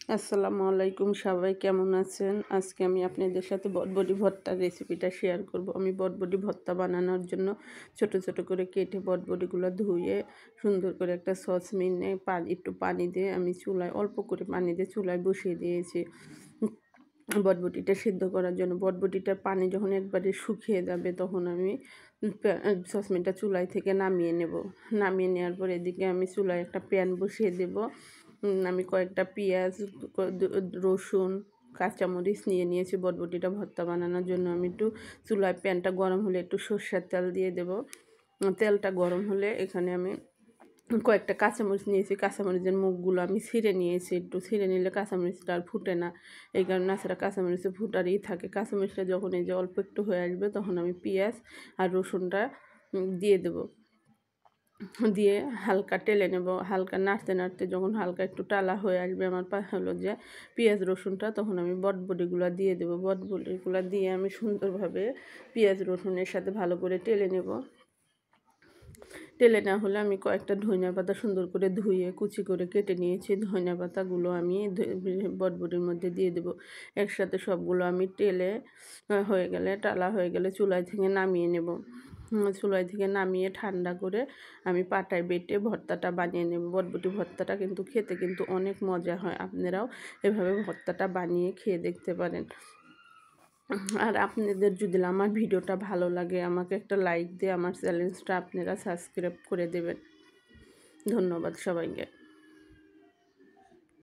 আসসালামু আলাইকুম, সবাই কেমন আছেন? আজকে আমি আপনাদের সাথে বটবটি ভর্তার রেসিপিটা শেয়ার করব। আমি বটবটি ভর্তা বানানোর জন্য ছোট ছোট করে কেটে বটবটিগুলো ধুয়ে সুন্দর করে একটা সসপ্যানে একটু পানি দিয়ে আমি চুলায় অল্প করে পানি দিয়ে চুলায় বসিয়ে দিয়েছি বটবটিটা সিদ্ধ করার জন্য। বটবটিটার পানি যখন একবারে শুকিয়ে যাবে তখন আমি সসপ্যানটা চুলায় থেকে নামিয়ে নেব। নামিয়ে নেওয়ার পর এদিকে আমি চুলায় একটা প্যান বসিয়ে দেব। আমি কয়েকটা পেঁয়াজ, রসুন, কাঁচামরিচ নিয়েছি বটবটিটা ভর্তা বানানোর জন্য। আমি একটু চুলায় প্যানটা গরম হলে একটু সর্ষের তেল দিয়ে দেব। তেলটা গরম হলে এখানে আমি কয়েকটা কাঁচামরিচ নিয়েছি। কাঁচামরিচের মুখগুলো আমি ছিঁড়ে নিয়েছি। একটু ছিঁড়ে নিলে কাঁচামরিচটা আর ফুটে না, এই কারণে আসলে কাঁচামরিচে ফুটারই থাকে। কাঁচামরিচটা যখন এই যে অল্প একটু হয়ে আসবে তখন আমি পেঁয়াজ আর রসুনটা দিয়ে দেব। দিয়ে হালকা টেলে নেব। হালকা নাড়তে নাড়তে যখন হালকা একটু টালা হয়ে আসবে আমার হলো যে পেঁয়াজ রসুনটা, তখন আমি বটবটিগুলো দিয়ে দেবো। বটবটিগুলো দিয়ে আমি সুন্দরভাবে পেঁয়াজ রসুনের সাথে ভালো করে টেলে নেব। টেলে না হলে আমি কয়েকটা ধনিয়া পাতা সুন্দর করে ধুয়ে কুচি করে কেটে নিয়েছি। ধনিয়া পাতাগুলো আমি বটবটির মধ্যে দিয়ে দেবো। একসাথে সবগুলো আমি টেলে হয়ে গেলে টালা হয়ে গেলে চুলায় থেকে নামিয়ে নেব। চুলায় থেকে নামিয়ে ঠান্ডা করে আমি পাটায় বেটে ভর্তাটা বানিয়ে নেব। বটবটি ভর্তাটা কিন্তু খেতে কিন্তু অনেক মজা হয়। আপনারাও এভাবে ভর্তাটা বানিয়ে খেয়ে দেখতে পারেন। আর আপনাদের যদি আমার ভিডিওটা ভালো লাগে আমাকে একটা লাইক দিয়ে আমার চ্যানেলটা আপনারা সাবস্ক্রাইব করে দেবেন। ধন্যবাদ সবাইকে।